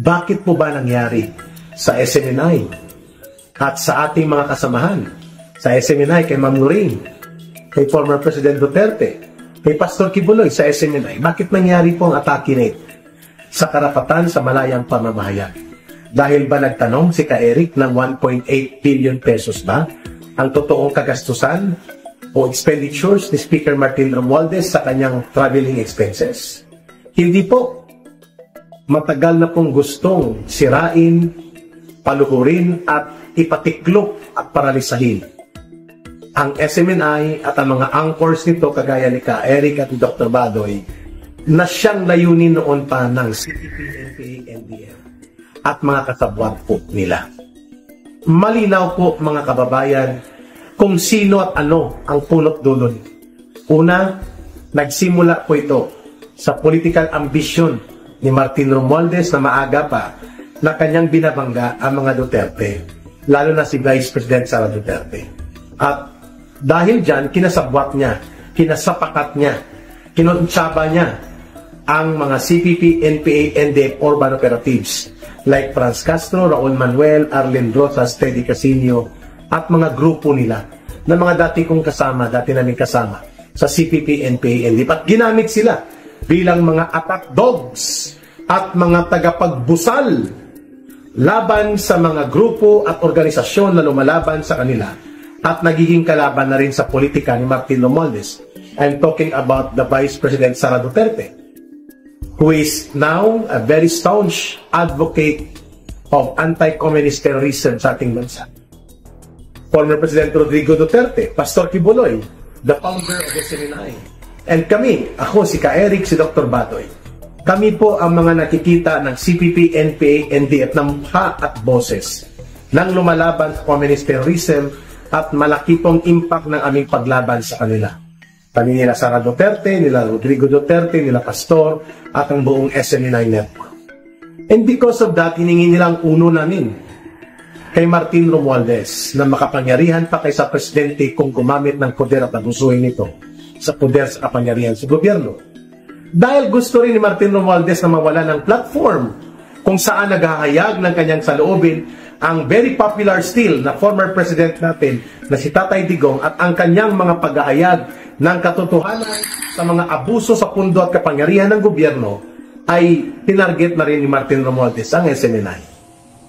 Bakit po ba nangyari sa SMNI at sa ating mga kasamahan? Sa SMNI kay Ma'am Lorraine, kay former President Duterte, kay Pastor Kibuloy sa SMNI. Bakit nangyari po ang atake rate sa karapatan sa malayang pamamahayag? Dahil ba nagtanong si Ka-Eric ng 1.8 billion pesos ba ang totoong kagastusan o expenditures ni Speaker Martin Romualdez sa kanyang traveling expenses? Hindi po. Matagal na pong gustong sirain, paluhurin at ipatiklop at paralisahin ang SMNI at ang mga anchors nito kagaya ni Ka-Eric at ni Dr. Badoy na siyang layunin noon pa ng CPP, NPA, NDF at mga kasabwat po nila. Malinaw po mga kababayan kung sino at ano ang punot dulo. Una, nagsimula po ito sa political ambition ni Martin Romualdez na maaga pa na kanyang binabangga ang mga Duterte, lalo na si Vice President Sara Duterte. At dahil dyan, kinasabwat niya, kinasapakat niya, kinontsaba niya ang mga CPP, NPA, NDF urban operatives like Franz Castro, Raul Manuel, Arlen Rosas, Teddy Casino at mga grupo nila na mga dati namin kasama sa CPP, NPA, NDF at ginamit sila bilang mga attack dogs at mga tagapagbusal laban sa mga grupo at organisasyon na lumalaban sa kanila at nagiging kalaban na rin sa politika ni Martin Romualdez. I'm talking about the Vice President Sara Duterte, who is now a very staunch advocate of anti-communist terrorism sa ating bansa. Former President Rodrigo Duterte, Pastor Kibuloy, the founder of SMNI, and kami, ako si Ka-Eric, si Dr. Badoy. Kami po ang mga nakikita ng CPP, NPA, NDF na mukha at boses nang lumalaban sa communist terrorism at malaki pong impact ng aming paglaban sa kanila. Kami nila Sara Duterte, nila Rodrigo Duterte, nila Pastor, at ang buong SMNI network. And because of that, hiningi nilang uno namin kay Martin Romualdez na makapangyarihan pa kay sa presidente kung gumamit ng poder at abusuhin nito sa poder sa kapangyarihan sa gobyerno. Dahil gusto rin ni Martin Romualdez na mawala ng platform kung saan naghahayag ng kanyang saloobin ang very popular still na former president natin na si Tatay Digong at ang kanyang mga paghahayag ng katotohanan sa mga abuso sa pundo at kapangyarihan ng gobyerno ay tinarget na rin ni Martin Romualdez ang SMNI.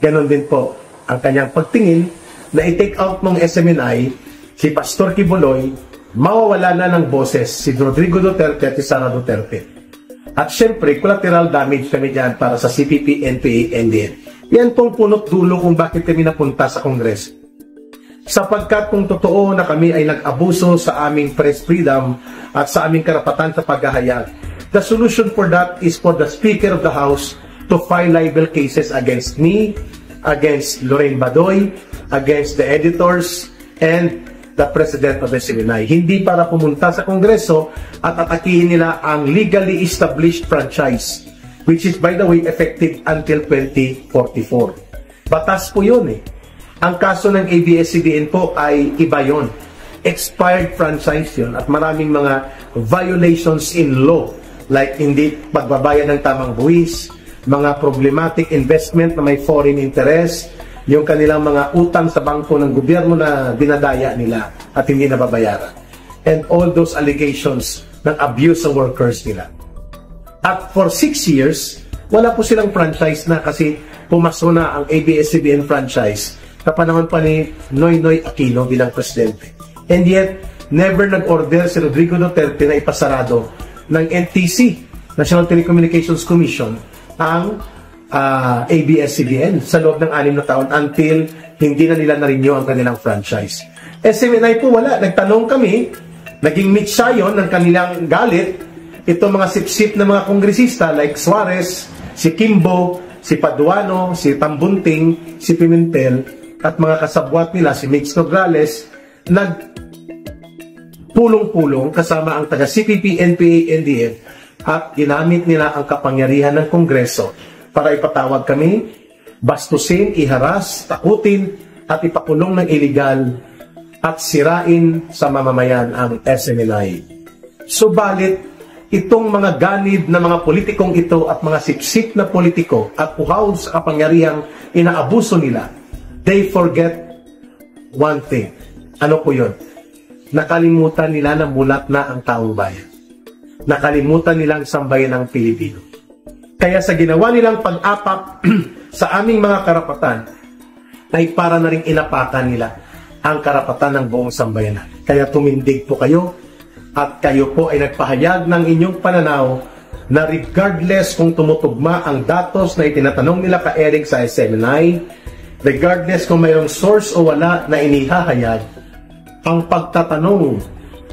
Ganon din po ang kanyang pagtingin na i-take out ng SMNI si Pastor Kibuloy, mawawala na ng boses si Rodrigo Duterte at si Sara Duterte. At syempre, collateral damage kami dyan para sa CPP, NPA, NDF. Yan pong punot dulo kung bakit kami napunta sa Kongreso. Sapagkat kung totoo na kami ay nag-abuso sa aming press freedom at sa aming karapatan sa paghahayag, the solution for that is for the Speaker of the House to file libel cases against me, against Lorraine Badoy, against the editors, and the President of SMNI. Hindi para pumunta sa Kongreso at atakihin nila ang legally established franchise, which is, by the way, effective until 2044. Batas po yun eh. Ang kaso ng ABS-CBN po ay iba yun. Expired franchise yun at maraming mga violations in law, like hindi pagbabayad ng tamang buwis, mga problematic investment na may foreign interest, yung kanilang mga utang sa bangko ng gobyerno na dinadaya nila at hindi nababayaran. And all those allegations ng abuse ng workers nila. At for 6 years, wala po silang franchise na kasi pumaso na ang ABS-CBN franchise sa panahon pa ni Noynoy Aquino bilang presidente. And yet, never nag-order si Rodrigo Duterte na ipasarado ng NTC, National Telecommunications Commission, ang ABS-CBN sa loob ng 6 na taon until hindi na nila na-renew ang kanilang franchise. SMNI po wala. Nagtanong kami, naging mitsa yun ng kanilang galit, itong mga sip-sip na mga kongresista like Suarez, si Kimbo, si Paduano, si Tambunting, si Pimentel, at mga kasabwat nila, si Mix Nograles, nagpulong-pulong kasama ang taga-CPP, NPA, NDF, at ginamit nila ang kapangyarihan ng Kongreso para ipatawag kami, bastusin, iharas, takutin, at ipakulong ng iligal at sirain sa mamamayan ang SMNI. Subalit, itong mga ganid na mga politikong ito at mga sipsip na politiko at uhaw sa kapangyarihang inaabuso nila, they forget one thing. Ano po yun? Nakalimutan nila na mulat na ang taong bayan. Nakalimutan nilang sambayan ng Pilipino. Kaya sa ginawa nilang pag-apak sa aming mga karapatan, ay para na rin inapakan nila ang karapatan ng buong sambayanan. Kaya tumindig po kayo at kayo po ay nagpahayag ng inyong pananaw na regardless kung tumutugma ang datos na itinatanong nila ka Eric sa SMNI, regardless kung mayroong source o wala na inihahayag, ang pagtatanong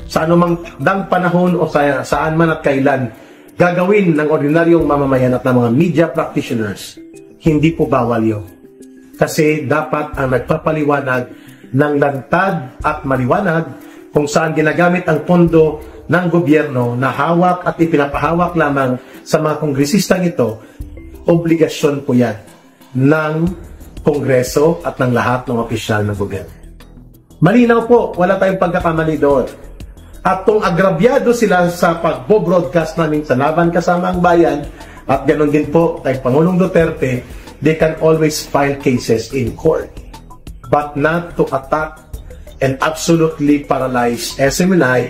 sa anumang dang panahon o saan man at kailan gagawin ng ordinaryong mamamayan at ng mga media practitioners, hindi po bawal yun. Kasi dapat ang nagpapaliwanag ng lantad at maliwanag kung saan ginagamit ang pondo ng gobyerno na hawak at ipinapahawak lamang sa mga kongresistang ito, obligasyon po yan ng Kongreso at ng lahat ng opisyal ng gobyerno. Malinaw po, wala tayong pagkakamali doon. At kung agrabyado sila sa pagbo-broadcast namin sa Laban Kasama ang Bayan, at ganoon din po kay Pangulong Duterte, they can always file cases in court. But not to attack and absolutely paralyze SMNI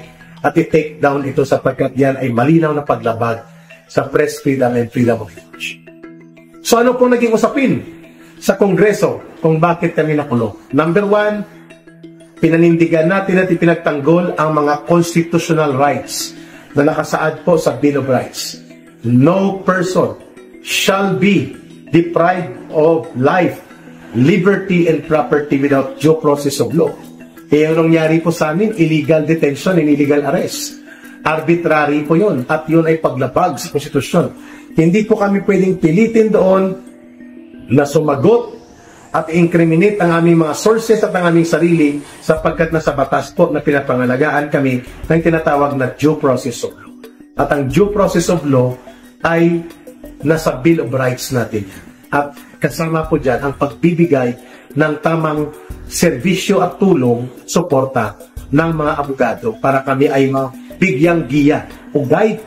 at i-take down ito sapagkat yan ay malinaw na paglabag sa press freedom and freedom of speech. So ano pong naging usapin sa Kongreso kung bakit kami nakulong? Number one, pinanindigan natin at ipinagtanggol ang mga constitutional rights na nakasaad po sa Bill of Rights. No person shall be deprived of life, liberty, and property without due process of law. Kaya yung nangyari po sa amin, illegal detention and illegal arrest. Arbitrary po yun at yun ay paglabag sa konstitusyon. Hindi po kami pwedeng pilitin doon na sumagot at incriminate ang aming mga sources at ang aming sarili sapagkat nasa batas po na pinapangalagaan kami ng tinatawag na due process of law. At ang due process of law ay nasa Bill of Rights natin. At kasama po dyan ang pagbibigay ng tamang serbisyo at tulong, suporta ng mga abogado para kami ay mabigyang giya o guide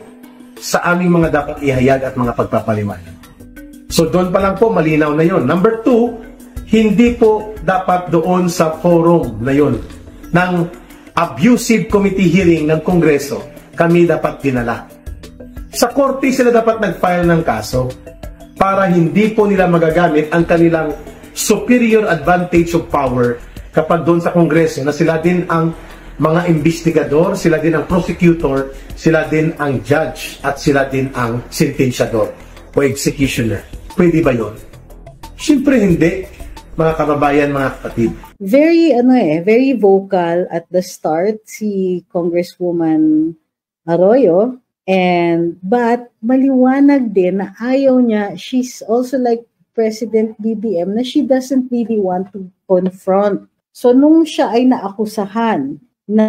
sa aming mga dapat ihayag at mga pagpapaliwanag. So doon pa lang po malinaw na yon. Number two, hindi po dapat doon sa forum na yon ng abusive committee hearing ng Kongreso kami dapat dinala. Sa korte sila dapat nag-file ng kaso para hindi po nila magagamit ang kanilang superior advantage of power kapag doon sa Kongreso na sila din ang mga investigador, sila din ang prosecutor, sila din ang judge at sila din ang sentensyador o executioner. Pwede ba yun? Siyempre hindi, mga kababayan, mga kapatid. Very vocal at the start si Congresswoman Arroyo, but maliwanag din na ayaw niya, she's also like President BBM, na she doesn't really want to confront. So nung siya ay naakusahan na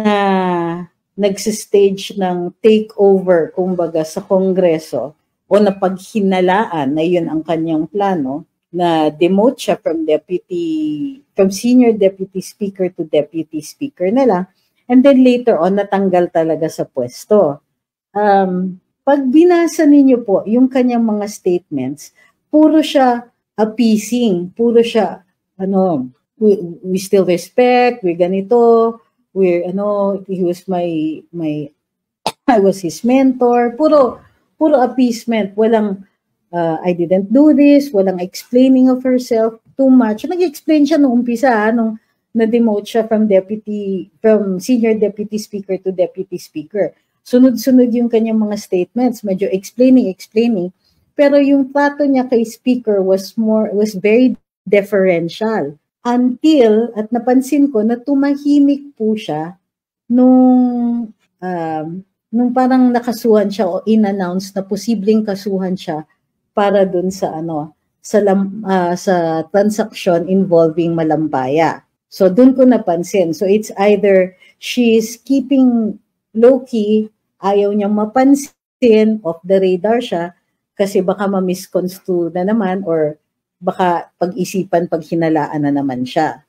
nagsistage ng takeover, kumbaga, sa Kongreso, o napaghinalaan na yun ang kanyang plano, na demote siya from senior deputy speaker to deputy speaker na lang, and then later on, natanggal talaga sa pwesto. Pag binasa ninyo po yung kanyang mga statements, puro siya appeasing, puro siya, we still respect, we ganito, he was I was his mentor, puro appeasement, walang, I didn't do this, walang explaining of herself too much. Nag-explain siya nung umpisa, nung na-demote siya from senior deputy speaker to deputy speaker. Sunod-sunod yung kanyang mga statements, medyo explaining, pero yung trato niya kay speaker was very deferential. Until, at napansin ko na tumahimik po siya nung parang nakasuhan siya o in-announce na posibleng kasuhan siya para dun sa sa transaction involving Malampaya. So dun ko napansin. So it's either she's keeping low-key, ayaw niyang mapansin, off the radar siya, kasi baka ma-misconstrue na naman or baka pag-isipan, paghinalaan na naman siya.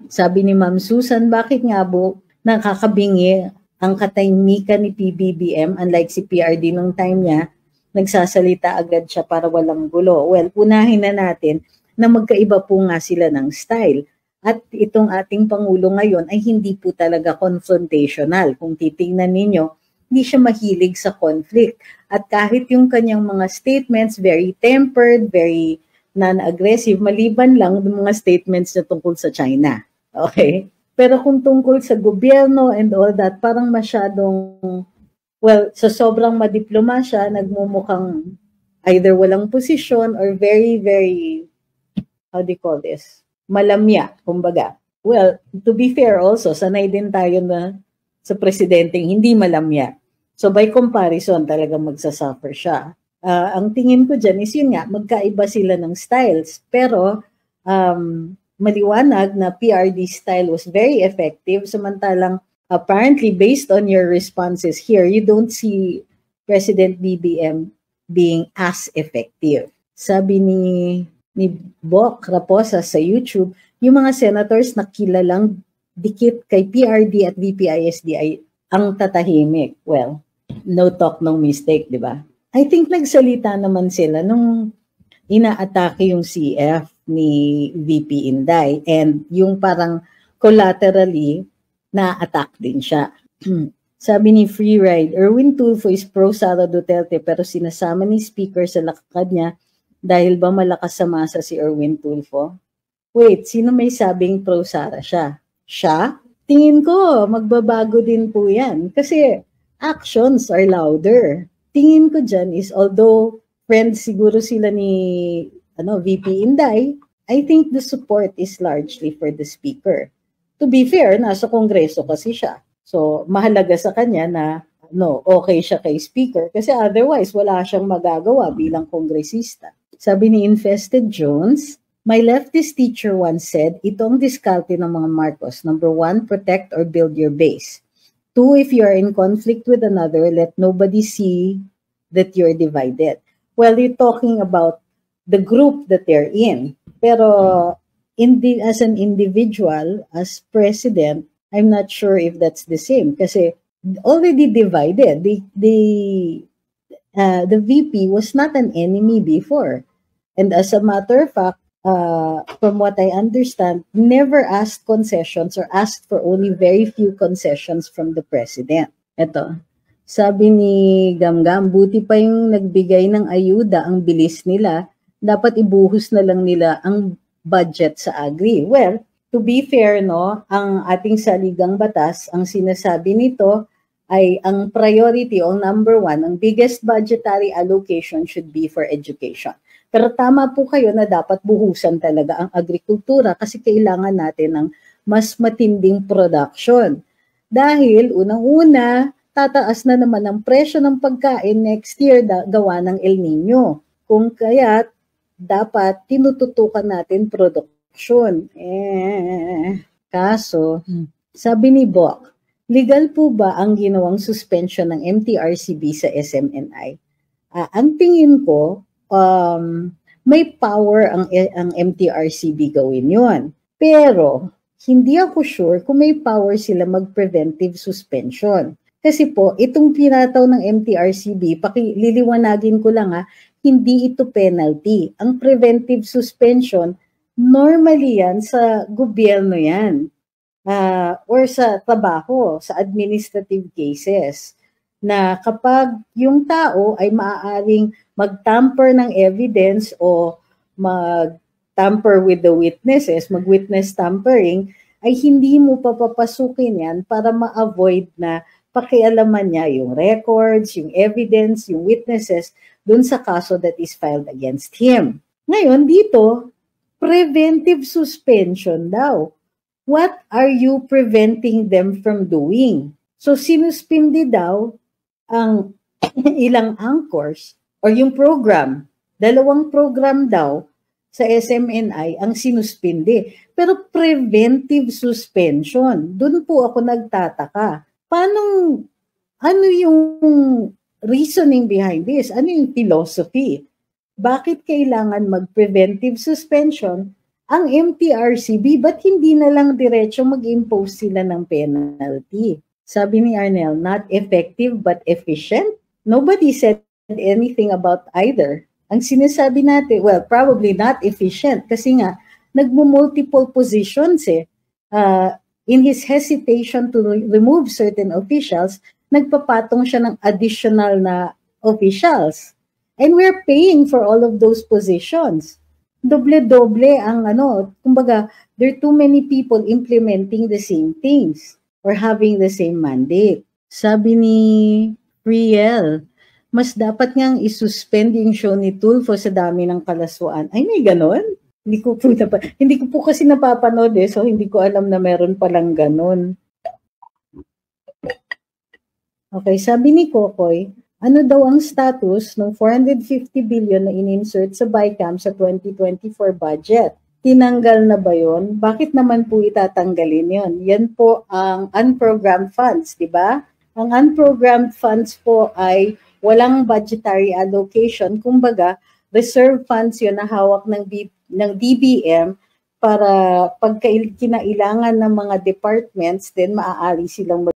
Sabi ni Ma'am Susan, bakit nga po nakakabingi ang katahimikan ni PBBM, unlike si PRD nung time niya, nagsasalita agad siya para walang gulo. Well, unahin na natin na magkaiba po nga sila ng style. At itong ating Pangulo ngayon ay hindi po talaga confrontational. Kung titingnan ninyo, hindi siya mahilig sa conflict. At kahit yung kanyang mga statements, very tempered, very non-aggressive, maliban lang ng mga statements na tungkol sa China. Okay? Pero kung tungkol sa gobyerno and all that, parang masyadong, well, sa sobrang madiploma siya, nagmumukhang either walang posisyon or very, very, how do you call this? Malamya, kumbaga. Well, to be fair also, sanay din tayo na sa presidenteng hindi malamya. So by comparison, talaga magsasuffer siya. Ang tingin ko dyan is yun nga, magkaiba sila ng styles. Pero maliwanag na PRD style was very effective. Samantalang apparently based on your responses here, you don't see President BBM being as effective. Sabi ni Bok Raposa sa YouTube, yung mga senators na kilalang dikit kay PRD at VPISD ay ang tatahimik. Well, no talk, no mistake, di ba? I think nagsalita naman sila nung inaatake yung CF ni VP Inday and yung parang collaterally na-attack din siya. Sabi ni Freeride, Erwin Tulfo is pro-Sara Duterte pero sinasama ni Speaker sa lakad niya dahil ba malakas sa masa si Erwin Tulfo? Wait, sino may sabing pro-Sara siya? Siya? Tingin ko, magbabago din po yan. Kasi actions are louder. Tingin ko dyan is, although friends siguro sila ni VP Inday, I think the support is largely for the Speaker. To be fair, nasa Kongreso kasi siya. So, mahalaga sa kanya na okay siya kay Speaker kasi otherwise wala siyang magagawa bilang kongresista. Sabi ni Infested Jones, my leftist teacher once said, itong diskarte ng mga Marcos. Number 1, protect or build your base. 2, if you are in conflict with another, let nobody see that you're divided. Well, you're talking about the group that they're in. Pero as an individual, as president, I'm not sure if that's the same. Kasi already divided. The VP was not an enemy before. And as a matter of fact, from what I understand, never asked concessions or asked for only very few concessions from the president. Ito, sabi ni Gamgam, buti pa yung nagbigay ng ayuda, ang bilis nila, dapat ibuhos na lang nila ang budget sa agri. Well, to be fair, ang ating saligang batas, ang sinasabi nito ay ang priority o number 1, ang biggest budgetary allocation should be for education. Pero tama po kayo na dapat buhusan talaga ang agrikultura kasi kailangan natin ng mas matinding production. Dahil unang-una, tataas na naman ang presyo ng pagkain next year gawa ng El Nino. Kung kaya, dapat tinututukan natin production. Kaso, sabi ni Bok, legal po ba ang ginawang suspension ng MTRCB sa SMNI? Ang tingin ko, may power ang MTRCB gawin yun. Pero, hindi ako sure kung may power sila mag-preventive suspension. Kasi po, itong pinataw ng MTRCB, liliwanagin ko lang hindi ito penalty. Ang preventive suspension, normally yan sa gobyerno yan. Or sa trabaho, sa administrative cases. Na kapag yung tao ay maaaring mag-tamper ng evidence o mag-tamper with the witnesses, mag-witness tampering, ay hindi mo papapasukin yan para ma-avoid na pakialaman niya yung records, yung evidence, yung witnesses dun sa kaso that is filed against him. Ngayon, dito, preventive suspension daw. What are you preventing them from doing? So, sinuspindi daw ang ilang anchors or yung program. 2 program daw sa SMNI ang sinuspindi. Pero preventive suspension, dun po ako nagtataka. Ano yung reasoning behind this? Ano yung philosophy? Bakit kailangan mag-preventive suspension ang MTRCB? Ba't hindi na lang diretso mag-impose sila ng penalty? Sabi ni Arnel, not effective but efficient. Nobody said anything about either. Ang sinasabi natin, well, probably not efficient kasi nga, nagmo-multiple positions eh. In his hesitation to remove certain officials, nagpapatong siya ng additional na officials. And we're paying for all of those positions. Doble-doble ang kumbaga, there are too many people implementing the same things or having the same mandate. Sabi ni Riel, mas dapat ngang isuspend yung show ni Tulfo sa dami ng kalaswaan. Ay, may ganon? Hindi ko po kasi napapanood so hindi ko alam na meron palang ganon. Okay, sabi ni Kokoy, ano daw ang status ng 450 billion na in-insert sa BICAM sa 2024 budget? Tinanggal na ba yun? Bakit naman po itatanggalin yun? Yan po ang unprogrammed funds, di ba? Ang unprogrammed funds po ay walang budgetary allocation. Kumbaga, reserve funds yun na hawak ng DBM para pag kinailangan ng mga departments, then maaari silang